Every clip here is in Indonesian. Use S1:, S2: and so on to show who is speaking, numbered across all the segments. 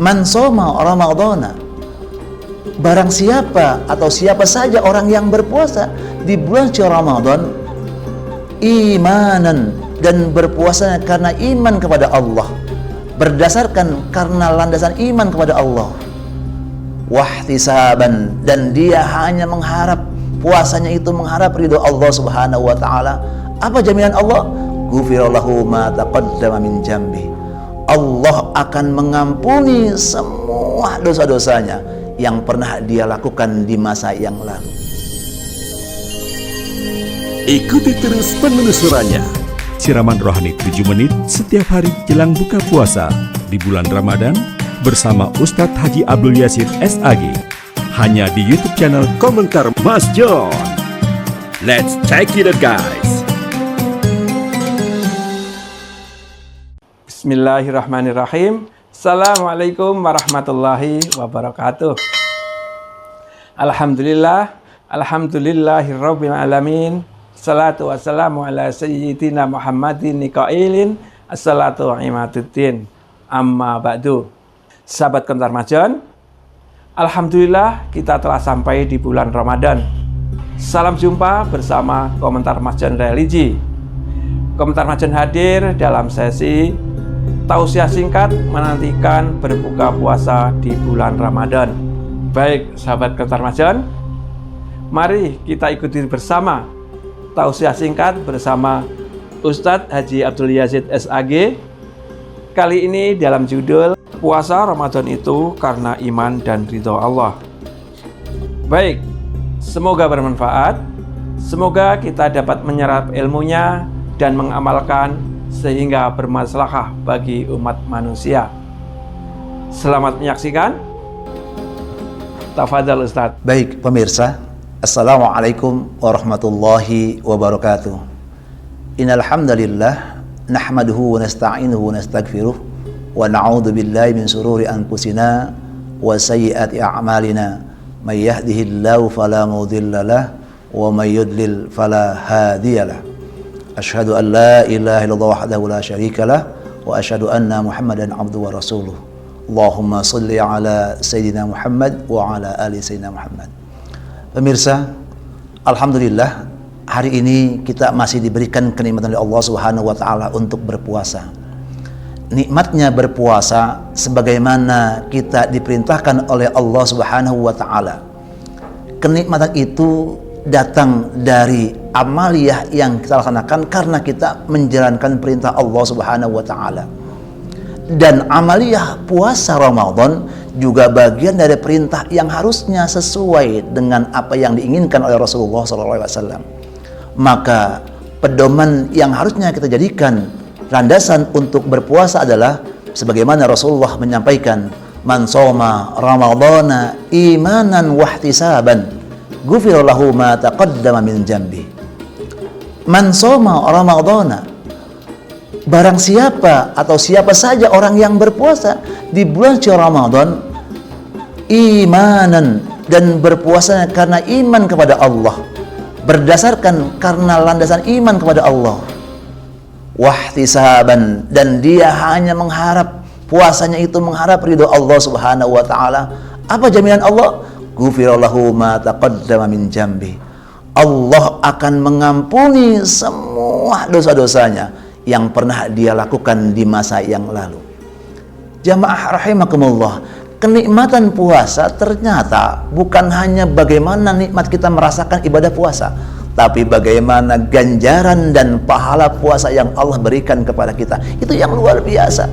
S1: Man shoma Ramadhana, barang siapa atau siapa saja orang yang berpuasa di bulan suci Ramadan, imanan, dan berpuasanya karena iman kepada Allah, berdasarkan karena landasan iman kepada Allah, wahtisaban, dan dia hanya mengharap puasanya itu mengharap ridho Allah Subhanahu wa taala. Apa jaminan Allah? Ghufira lahu ma taqaddama min jambi. Allah akan mengampuni semua dosa-dosanya yang pernah dia lakukan di masa yang lalu.
S2: Ikuti terus penelusurannya. Siraman rohani 7 menit setiap hari jelang buka puasa di bulan Ramadan bersama Ustadz Haji Abdul Yasir SAG. Hanya di YouTube channel Komentar Mas John. Let's check it out, guys.
S3: Bismillahirrahmanirrahim. Assalamualaikum warahmatullahi wabarakatuh. Alhamdulillahirabbil alamin. Salatu wassalamu ala sayyidina Muhammadin niqailin. Assalatu imaduddin. Amma ba'du. Sahabat Komentar Mas John, alhamdulillah kita telah sampai di bulan Ramadan. Salam jumpa bersama Komentar Mas John Religi. Komentar Mas John hadir dalam sesi tausiah singkat menantikan berbuka puasa di bulan Ramadan. Baik sahabat Komentar Mas John, mari kita ikuti bersama tausiah singkat bersama Ustadz Haji Abdul Yasir SAG. Kali ini dalam judul puasa Ramadan itu karena iman dan ridho Allah. Baik, semoga bermanfaat. Semoga kita dapat menyerap ilmunya dan mengamalkan sehingga bermaslahah bagi umat manusia. Selamat menyaksikan. Tafadhal Ustadz.
S1: Baik pemirsa, Assalamualaikum warahmatullahi wabarakatuh. Innal hamdalillah nahmaduhu wa nasta'inuhu wa nastaghfiruh wa na'udzu billahi min shururi anfusina wa sayyiati a'malina. May yahdihillahu fala mudilla lahu wa may yudlil fala hadiyalah. Asyhadu an la ilaha illallah wahdahu la syarika lah wa asyhadu anna Muhammadan abduhu wa rasuluh. Allahumma shalli ala sayyidina Muhammad wa ala ali sayyidina Muhammad. Pemirsa, alhamdulillah hari ini kita masih diberikan kenikmatan oleh Allah Subhanahu wa taala untuk berpuasa. Nikmatnya berpuasa sebagaimana kita diperintahkan oleh Allah Subhanahu wa taala. Kenikmatan itu datang dari amaliyah yang kita laksanakan karena kita menjalankan perintah Allah Subhanahu wa taala. Dan amaliyah puasa Ramadan juga bagian dari perintah yang harusnya sesuai dengan apa yang diinginkan oleh Rasulullah SAW. Maka pedoman yang harusnya kita jadikan landasan untuk berpuasa adalah sebagaimana Rasulullah menyampaikan, man shoma Ramadhana imanan wahtisaban ghufira lahu ma taqaddama min jambi. Man shoma Ramadhana, barang siapa atau siapa saja orang yang berpuasa di bulan suci Ramadan, imanan, dan berpuasanya karena iman kepada Allah, berdasarkan karena landasan iman kepada Allah, wahtisaban, dan dia hanya mengharap puasanya itu mengharap ridho Allah Subhanahu wa taala. Apa jaminan Allah? Ghufira lahu ma taqaddama min jambi. Allah akan mengampuni semua dosa-dosanya yang pernah dia lakukan di masa yang lalu. Jamaah rahimakumullah, kenikmatan puasa ternyata bukan hanya bagaimana nikmat kita merasakan ibadah puasa, tapi bagaimana ganjaran dan pahala puasa yang Allah berikan kepada kita. Itu yang luar biasa.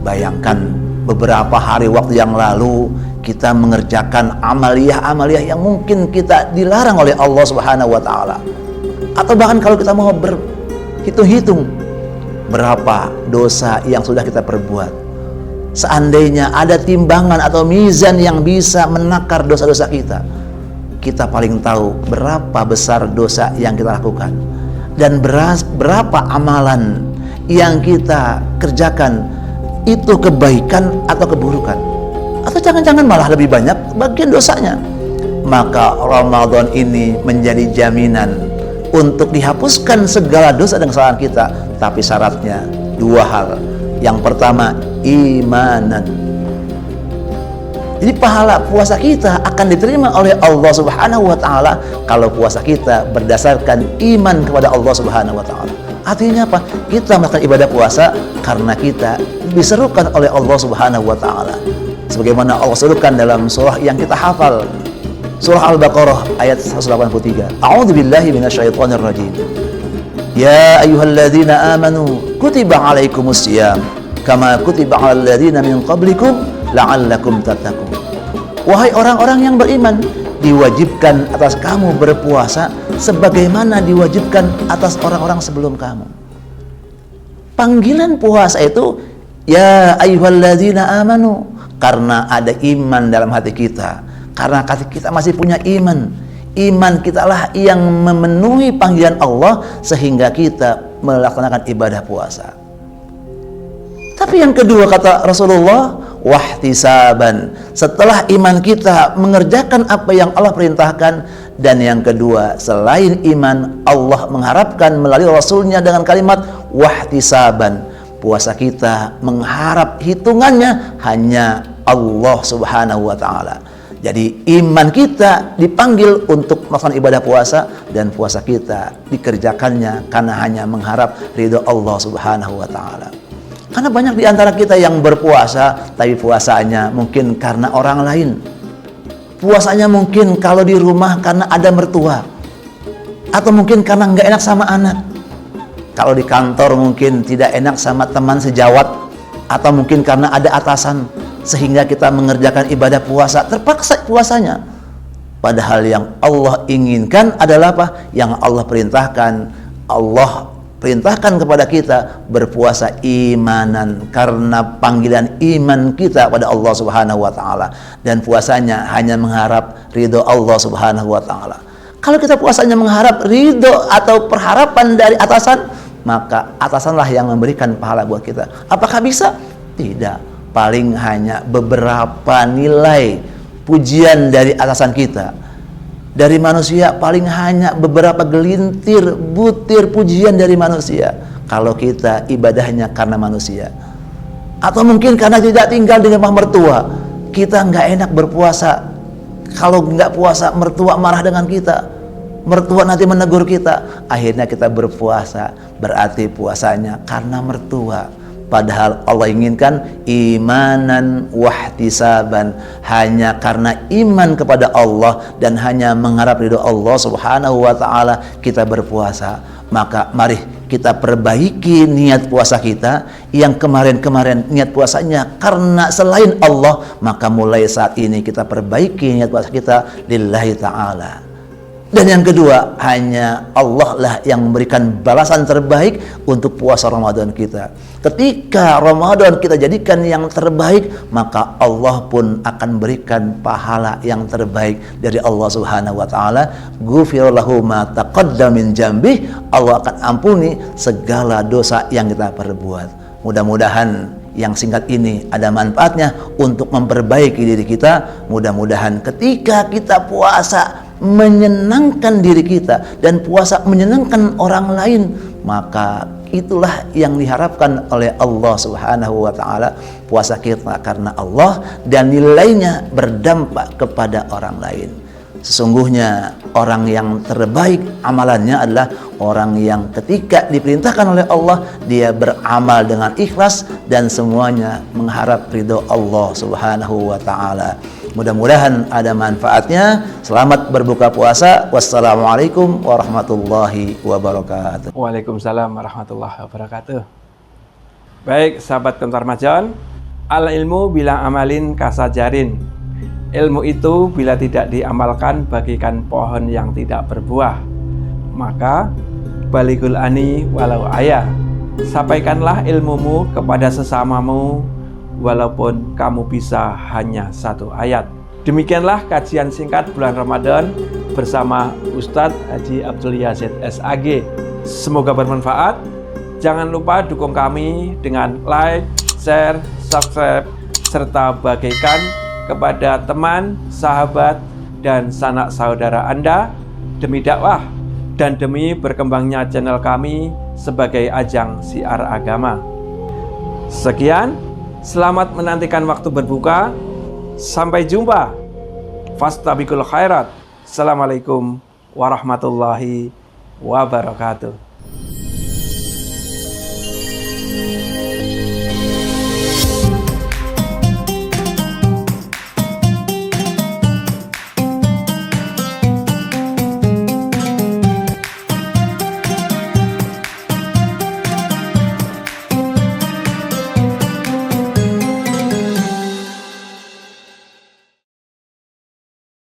S1: Bayangkan beberapa hari waktu yang lalu kita mengerjakan amaliyah-amaliyah yang mungkin kita dilarang oleh Allah Subhanahu wa taala. Atau bahkan kalau kita mau berhitung-hitung berapa dosa yang sudah kita perbuat. Seandainya ada timbangan atau mizan yang bisa menakar dosa-dosa kita, kita paling tahu berapa besar dosa yang kita lakukan dan berapa amalan yang kita kerjakan itu kebaikan atau keburukan, atau jangan-jangan malah lebih banyak bagian dosanya. Maka Ramadan ini menjadi jaminan untuk dihapuskan segala dosa dan kesalahan kita, tapi syaratnya dua hal. Yang pertama, imanan. Jadi pahala puasa kita akan diterima oleh Allah Subhanahu wa taala kalau puasa kita berdasarkan iman kepada Allah Subhanahu wa taala. Artinya apa? Kita melakukan ibadah puasa karena kita diserukan oleh Allah Subhanahu wa taala. Sebagaimana Allah serukan dalam surah yang kita hafal. Surah Al-Baqarah ayat 183. A'udzubillahi minasyaitonir rajim. Ya ayyuhalladzina amanu kutiba alaikumusiyam kama kutiba alal ladzina min qablikum la'allakum tattaqun. Wahai orang-orang yang beriman, diwajibkan atas kamu berpuasa sebagaimana diwajibkan atas orang-orang sebelum kamu. Panggilan puasa itu ya ayyuhalladzina amanu, karena ada iman dalam hati kita. Karena kita masih punya iman. Iman kita lah yang memenuhi panggilan Allah sehingga kita melaksanakan ibadah puasa. Tapi yang kedua kata Rasulullah, wahtisaban, setelah iman kita mengerjakan apa yang Allah perintahkan. Dan yang kedua, selain iman, Allah mengharapkan melalui Rasulnya dengan kalimat wahtisaban, puasa kita mengharap hitungannya hanya Allah Subhanahu wa ta'ala. Jadi iman kita dipanggil untuk melakukan ibadah puasa, dan puasa kita dikerjakannya karena hanya mengharap ridho Allah Subhanahu wa ta'ala. Karena banyak di antara kita yang berpuasa, tapi puasanya mungkin karena orang lain. Puasanya mungkin kalau di rumah karena ada mertua. Atau mungkin karena nggak enak sama anak. Kalau di kantor mungkin tidak enak sama teman sejawat. Atau mungkin karena ada atasan. Sehingga kita mengerjakan ibadah puasa, terpaksa puasanya. Padahal yang Allah inginkan adalah apa? Yang Allah perintahkan. Allah perintahkan kepada kita berpuasa imanan karena panggilan iman kita pada Allah Subhanahu wa ta'ala, dan puasanya hanya mengharap ridho Allah Subhanahu wa ta'ala. Kalau kita puasanya mengharap ridho atau perharapan dari atasan, maka atasanlah yang memberikan pahala buat kita. Apakah bisa? Tidak. Paling hanya beberapa nilai pujian dari atasan kita. Dari manusia paling hanya beberapa gelintir butir pujian dari manusia. Kalau kita ibadahnya karena manusia, atau mungkin karena tidak tinggal di rumah mertua, kita nggak enak berpuasa. Kalau nggak puasa, mertua marah dengan kita, mertua nanti menegur kita. Akhirnya kita berpuasa, berarti puasanya karena mertua. Padahal Allah inginkan imanan wahtisaban, hanya karena iman kepada Allah dan hanya mengharap ridho Allah Subhanahu wa ta'ala kita berpuasa. Maka mari kita perbaiki niat puasa kita. Yang kemarin-kemarin niat puasanya karena selain Allah, maka mulai saat ini kita perbaiki niat puasa kita lillahi ta'ala. Dan yang kedua, hanya Allah lah yang memberikan balasan terbaik untuk puasa Ramadan kita. Ketika Ramadan kita jadikan yang terbaik, maka Allah pun akan berikan pahala yang terbaik dari Allah Subhanahu wa ta'ala. Ghufira lahu ma taqaddama min dzambih, Allah akan ampuni segala dosa yang kita perbuat. Mudah-mudahan yang singkat ini ada manfaatnya untuk memperbaiki diri kita. Mudah-mudahan ketika kita puasa menyenangkan diri kita dan puasa menyenangkan orang lain, maka itulah yang diharapkan oleh Allah Subhanahu wa ta'ala. Puasa kita karena Allah dan nilainya berdampak kepada orang lain. Sesungguhnya orang yang terbaik amalannya adalah orang yang ketika diperintahkan oleh Allah, dia beramal dengan ikhlas dan semuanya mengharap ridho Allah Subhanahu wa ta'ala. Mudah-mudahan ada manfaatnya. Selamat berbuka puasa. Wassalamualaikum warahmatullahi wabarakatuh.
S3: Waalaikumsalam warahmatullahi wabarakatuh. Baik, sahabat Kentar Majon, al ilmu bila amalin kasajarin. Ilmu itu bila tidak diamalkan bagikan pohon yang tidak berbuah. Maka balighul ani walau ayah. Sampaikanlah ilmumu kepada sesamamu walaupun kamu bisa hanya satu ayat. Demikianlah kajian singkat bulan Ramadan bersama Ustadz Haji Abdul Yazid SAG. Semoga bermanfaat. Jangan lupa dukung kami dengan like, share, subscribe, serta bagikan kepada teman, sahabat, dan sanak saudara Anda demi dakwah dan demi berkembangnya channel kami sebagai ajang siar agama. Sekian. Selamat menantikan waktu berbuka. Sampai jumpa. Fastabiqul khairat. Assalamualaikum warahmatullahi wabarakatuh.